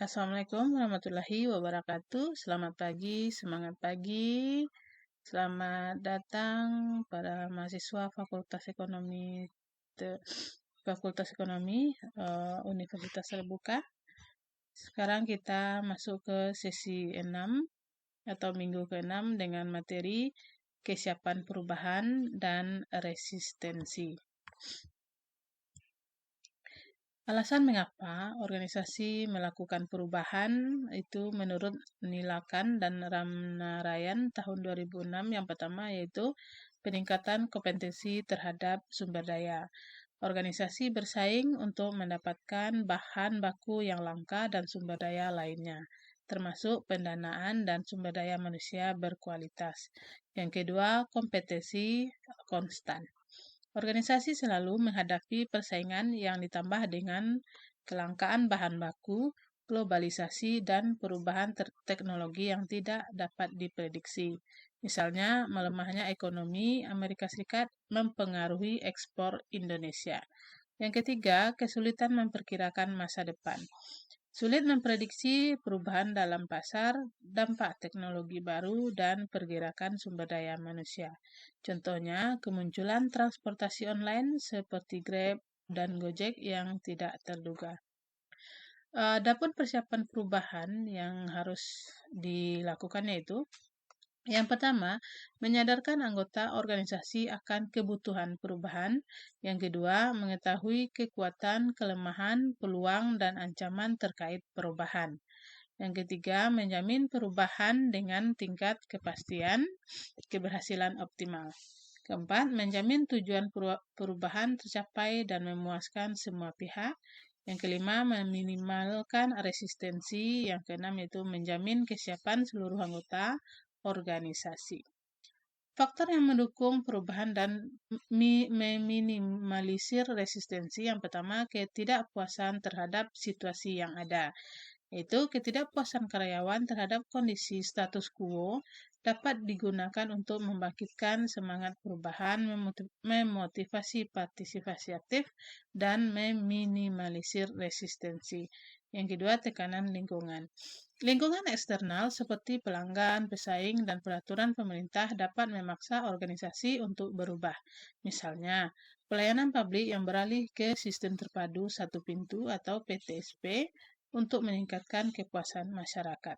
Assalamualaikum warahmatullahi wabarakatuh. Selamat pagi, semangat pagi. Selamat datang para mahasiswa Fakultas Ekonomi Universitas Terbuka. Sekarang kita masuk ke sesi 6 atau minggu ke-6 dengan materi kesiapan perubahan dan resistensi. Alasan mengapa organisasi melakukan perubahan itu menurut Nilakan dan Ramnarayan tahun 2006 yang pertama yaitu peningkatan kompetensi terhadap sumber daya. Organisasi bersaing untuk mendapatkan bahan baku yang langka dan sumber daya lainnya, termasuk pendanaan dan sumber daya manusia berkualitas. Yang kedua, kompetensi konstan. Organisasi selalu menghadapi persaingan yang ditambah dengan kelangkaan bahan baku, globalisasi, dan perubahan teknologi yang tidak dapat diprediksi. Misalnya, melemahnya ekonomi Amerika Serikat mempengaruhi ekspor Indonesia. Yang ketiga, kesulitan memperkirakan masa depan. Sulit memprediksi perubahan dalam pasar, dampak teknologi baru, dan pergerakan sumber daya manusia. Contohnya, kemunculan transportasi online seperti Grab dan Gojek yang tidak terduga. Adapun persiapan perubahan yang harus dilakukan yaitu yang pertama, menyadarkan anggota organisasi akan kebutuhan perubahan. Yang kedua, mengetahui kekuatan, kelemahan, peluang, dan ancaman terkait perubahan. Yang ketiga, menjamin perubahan dengan tingkat kepastian, keberhasilan optimal. Keempat, menjamin tujuan perubahan tercapai dan memuaskan semua pihak. Yang kelima, meminimalkan resistensi. Yang keenam, yaitu menjamin kesiapan seluruh anggota organisasi. Faktor yang mendukung perubahan dan meminimalisir resistensi yang pertama, ketidakpuasan terhadap situasi yang ada. Yaitu ketidakpuasan karyawan terhadap kondisi status quo dapat digunakan untuk membangkitkan semangat perubahan, memotivasi partisipasi aktif, dan meminimalisir resistensi. Yang kedua, tekanan lingkungan. Lingkungan eksternal seperti pelanggan, pesaing, dan peraturan pemerintah dapat memaksa organisasi untuk berubah. Misalnya, pelayanan publik yang beralih ke sistem terpadu satu pintu atau PTSP untuk meningkatkan kepuasan masyarakat.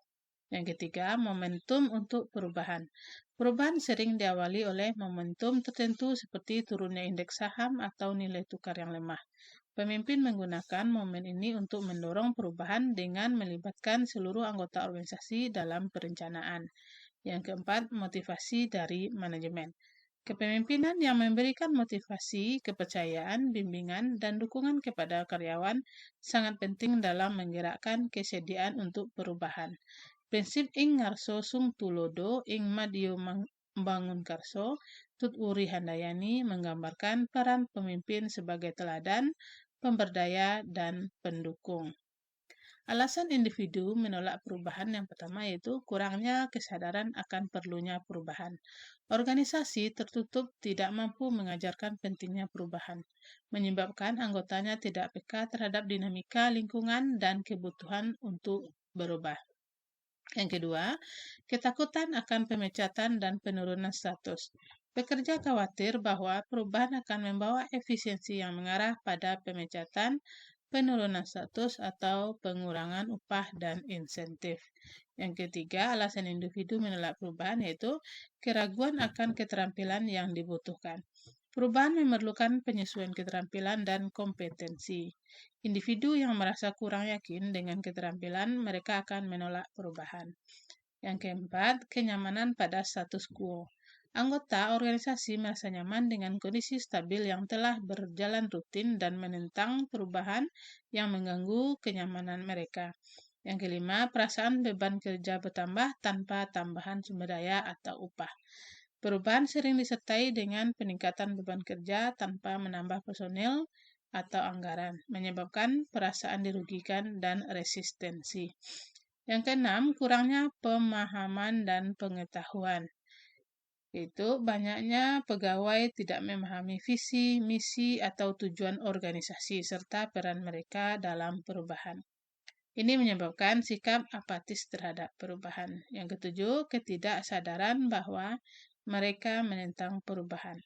Yang ketiga, momentum untuk perubahan. Perubahan sering diawali oleh momentum tertentu seperti turunnya indeks saham atau nilai tukar yang lemah. Pemimpin menggunakan momen ini untuk mendorong perubahan dengan melibatkan seluruh anggota organisasi dalam perencanaan. Yang keempat, motivasi dari manajemen. Kepemimpinan yang memberikan motivasi, kepercayaan, bimbingan, dan dukungan kepada karyawan sangat penting dalam menggerakkan kesediaan untuk perubahan. Prinsip ing ngarso sung tulodo ing madyo membangun karso tut uri handayani menggambarkan peran pemimpin sebagai teladan, pemberdaya, dan pendukung. Alasan individu menolak perubahan yang pertama yaitu kurangnya kesadaran akan perlunya perubahan. Organisasi tertutup tidak mampu mengajarkan pentingnya perubahan, menyebabkan anggotanya tidak peka terhadap dinamika lingkungan dan kebutuhan untuk berubah. Yang kedua, ketakutan akan pemecatan dan penurunan status. Pekerja khawatir bahwa perubahan akan membawa efisiensi yang mengarah pada pemecatan, penurunan status, atau pengurangan upah dan insentif. Yang ketiga, alasan individu menolak perubahan yaitu keraguan akan keterampilan yang dibutuhkan. Perubahan memerlukan penyesuaian keterampilan dan kompetensi. Individu yang merasa kurang yakin dengan keterampilan, mereka akan menolak perubahan. Yang keempat, kenyamanan pada status quo. Anggota organisasi merasa nyaman dengan kondisi stabil yang telah berjalan rutin dan menentang perubahan yang mengganggu kenyamanan mereka. Yang kelima, perasaan beban kerja bertambah tanpa tambahan sumber daya atau upah. Perubahan sering disertai dengan peningkatan beban kerja tanpa menambah personil atau anggaran, menyebabkan perasaan dirugikan dan resistensi. Yang keenam, kurangnya pemahaman dan pengetahuan. Itu banyaknya pegawai tidak memahami visi, misi, atau tujuan organisasi serta peran mereka dalam perubahan. Ini menyebabkan sikap apatis terhadap perubahan. Yang ketujuh, ketidaksadaran bahwa mereka menentang perubahan.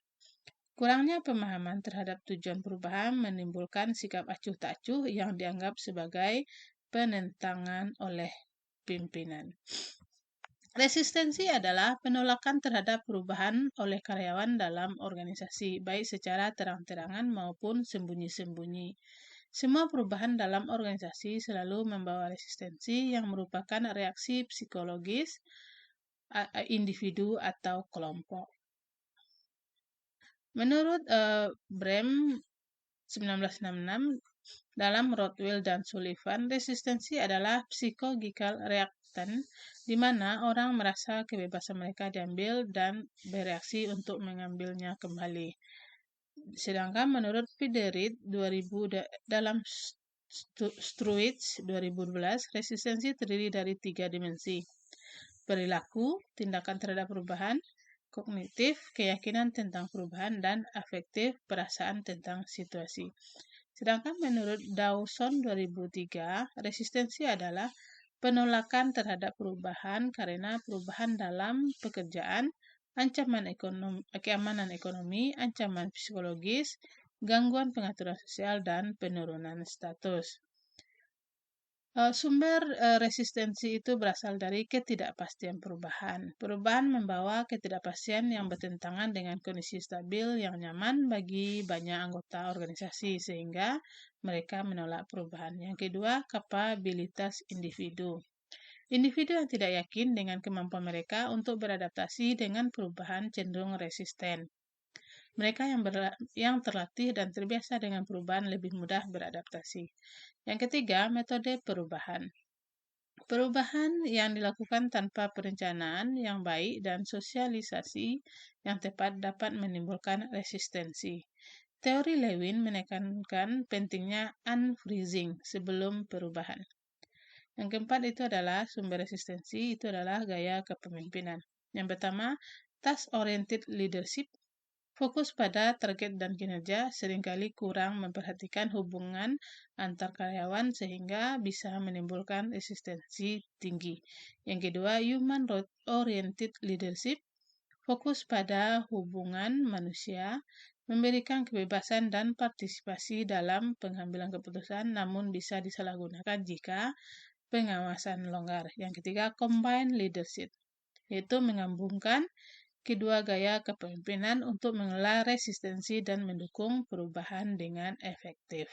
Kurangnya pemahaman terhadap tujuan perubahan menimbulkan sikap acuh tak acuh yang dianggap sebagai penentangan oleh pimpinan. Resistensi adalah penolakan terhadap perubahan oleh karyawan dalam organisasi, baik secara terang-terangan maupun sembunyi-sembunyi. Semua perubahan dalam organisasi selalu membawa resistensi yang merupakan reaksi psikologis individu atau kelompok. Menurut Brehm 1966, dalam Rothwell dan Sullivan, resistensi adalah psychological reactant di mana orang merasa kebebasan mereka diambil dan bereaksi untuk mengambilnya kembali. Sedangkan menurut Friedrich 2000 dalam Struitz 2012, resistensi terdiri dari 3 dimensi: perilaku, tindakan terhadap perubahan, kognitif, keyakinan tentang perubahan, dan afektif, perasaan tentang situasi. Sedangkan menurut Dawson 2003, resistensi adalah penolakan terhadap perubahan karena perubahan dalam pekerjaan, ancaman keamanan ekonomi, ancaman psikologis, gangguan pengaturan sosial, dan penurunan status. Sumber resistensi itu berasal dari ketidakpastian perubahan. Perubahan membawa ketidakpastian yang bertentangan dengan kondisi stabil yang nyaman bagi banyak anggota organisasi sehingga mereka menolak perubahan. Yang kedua, kapabilitas individu. Individu yang tidak yakin dengan kemampuan mereka untuk beradaptasi dengan perubahan cenderung resisten. Mereka yang terlatih dan terbiasa dengan perubahan lebih mudah beradaptasi. Yang ketiga, metode perubahan. Perubahan yang dilakukan tanpa perencanaan yang baik dan sosialisasi yang tepat dapat menimbulkan resistensi. Teori Lewin menekankan pentingnya unfreezing sebelum perubahan. Yang keempat itu adalah sumber resistensi, itu adalah gaya kepemimpinan. Yang pertama, task-oriented leadership. Fokus pada target dan kinerja, seringkali kurang memperhatikan hubungan antar karyawan sehingga bisa menimbulkan resistensi tinggi. Yang kedua, human-oriented leadership. Fokus pada hubungan manusia, memberikan kebebasan dan partisipasi dalam pengambilan keputusan, namun bisa disalahgunakan jika pengawasan longgar. Yang ketiga, combined leadership, yaitu menggabungkan kedua gaya kepemimpinan untuk mengelola resistensi dan mendukung perubahan dengan efektif.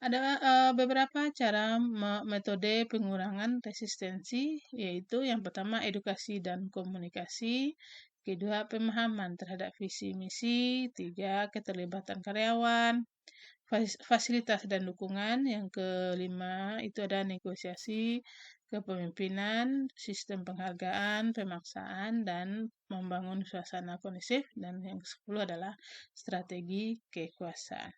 Ada beberapa cara metode pengurangan resistensi, yaitu yang pertama edukasi dan komunikasi, kedua pemahaman terhadap visi misi, tiga keterlibatan karyawan, fasilitas dan dukungan, yang kelima itu ada negosiasi, kepemimpinan, sistem penghargaan, pemaksaan, dan membangun suasana kondusif, dan yang ke-10 adalah strategi kekuasaan.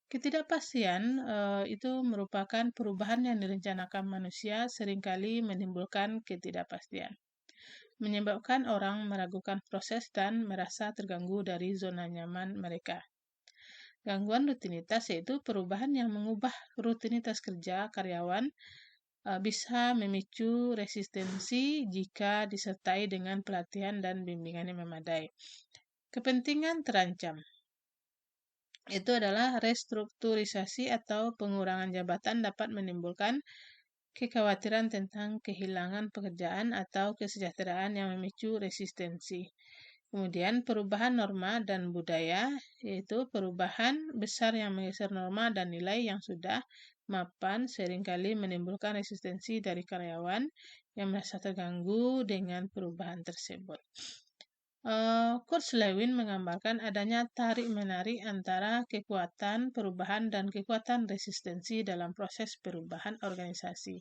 Ketidakpastian itu merupakan perubahan yang direncanakan manusia seringkali menimbulkan ketidakpastian, menyebabkan orang meragukan proses dan merasa terganggu dari zona nyaman mereka. Gangguan rutinitas yaitu perubahan yang mengubah rutinitas kerja karyawan bisa memicu resistensi jika disertai dengan pelatihan dan bimbingan yang memadai. Kepentingan terancam itu adalah restrukturisasi atau pengurangan jabatan dapat menimbulkan kekhawatiran tentang kehilangan pekerjaan atau kesejahteraan yang memicu resistensi. Kemudian perubahan norma dan budaya, yaitu perubahan besar yang menggeser norma dan nilai yang sudah mapan seringkali menimbulkan resistensi dari karyawan yang merasa terganggu dengan perubahan tersebut. Kurzlewin menggambarkan adanya tarik-menarik antara kekuatan perubahan dan kekuatan resistensi dalam proses perubahan organisasi.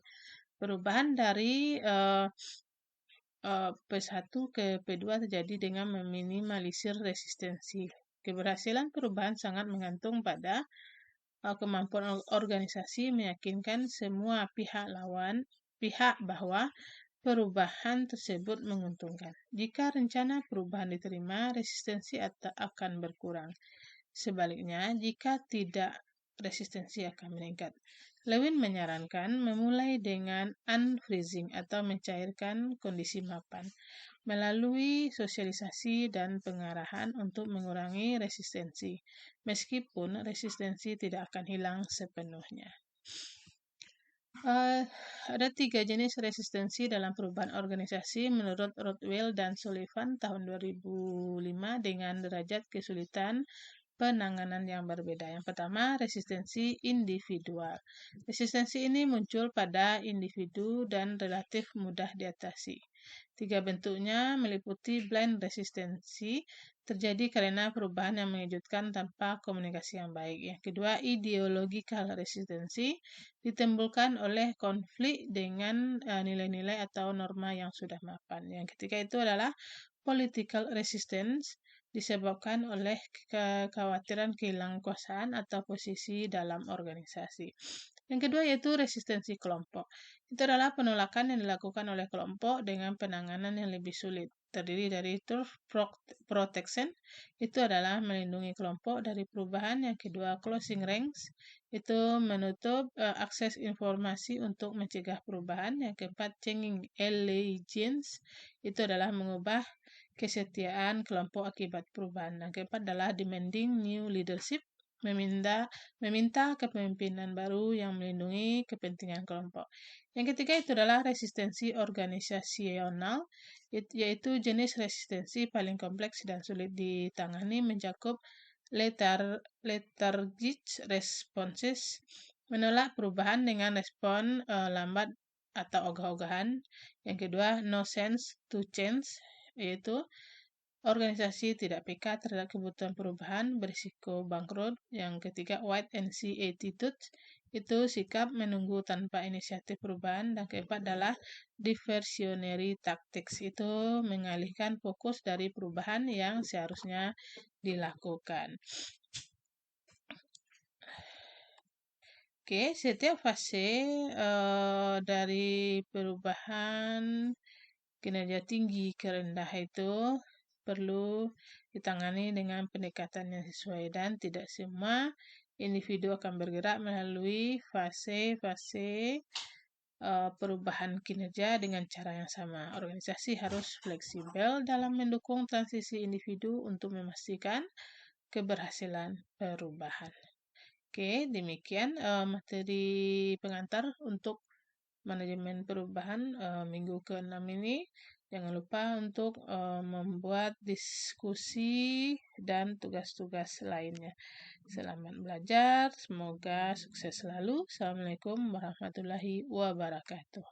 Perubahan dari P1 ke P2 terjadi dengan meminimalisir resistensi. Keberhasilan perubahan sangat menggantung pada kemampuan organisasi meyakinkan semua pihak bahwa perubahan tersebut menguntungkan. Jika rencana perubahan diterima, resistensi akan berkurang. Sebaliknya, jika tidak, resistensi akan meningkat. Lewin menyarankan memulai dengan unfreezing atau mencairkan kondisi mapan melalui sosialisasi dan pengarahan untuk mengurangi resistensi, meskipun resistensi tidak akan hilang sepenuhnya. Ada 3 jenis resistensi dalam perubahan organisasi menurut Rothwell dan Sullivan tahun 2005 dengan derajat kesulitan penanganan yang berbeda. Yang pertama, resistensi individual. Resistensi ini muncul pada individu dan relatif mudah diatasi. 3 bentuknya meliputi blind resistensi, terjadi karena perubahan yang mengejutkan tanpa komunikasi yang baik. Yang kedua, ideological resistensi, ditimbulkan oleh konflik dengan nilai-nilai atau norma yang sudah mapan. Yang ketiga itu adalah political resistance, disebabkan oleh kekhawatiran kehilangan kekuasaan atau posisi dalam organisasi. Yang kedua yaitu resistensi kelompok. Itu adalah penolakan yang dilakukan oleh kelompok dengan penanganan yang lebih sulit. Terdiri dari turf protection, itu adalah melindungi kelompok dari perubahan. Yang kedua, closing ranks, itu menutup akses informasi untuk mencegah perubahan. Yang keempat, changing allegiance, itu adalah mengubah kesetiaan kelompok akibat perubahan. Yang keempat adalah demanding new leadership, meminta kepemimpinan baru yang melindungi kepentingan kelompok. Yang ketiga itu adalah resistensi organisasional, yaitu jenis resistensi paling kompleks dan sulit ditangani, mencakup lethargic responses, menolak perubahan dengan respon lambat atau ogah-ogahan. Yang kedua, no sense to change, yaitu organisasi tidak peka terhadap kebutuhan perubahan, berisiko bangkrut. Yang ketiga, wait and see attitude, itu sikap menunggu tanpa inisiatif perubahan. Dan keempat adalah diversionary tactics, itu mengalihkan fokus dari perubahan yang seharusnya dilakukan. Oke, setiap fase dari perubahan kinerja tinggi ke rendah itu perlu ditangani dengan pendekatan yang sesuai dan tidak semua individu akan bergerak melalui fase-fase perubahan kinerja dengan cara yang sama. Organisasi harus fleksibel dalam mendukung transisi individu untuk memastikan keberhasilan perubahan. Oke, demikian materi pengantar untuk manajemen perubahan minggu ke-6 ini. Jangan lupa untuk membuat diskusi dan tugas-tugas lainnya. Selamat belajar, semoga sukses selalu. Assalamualaikum warahmatullahi wabarakatuh.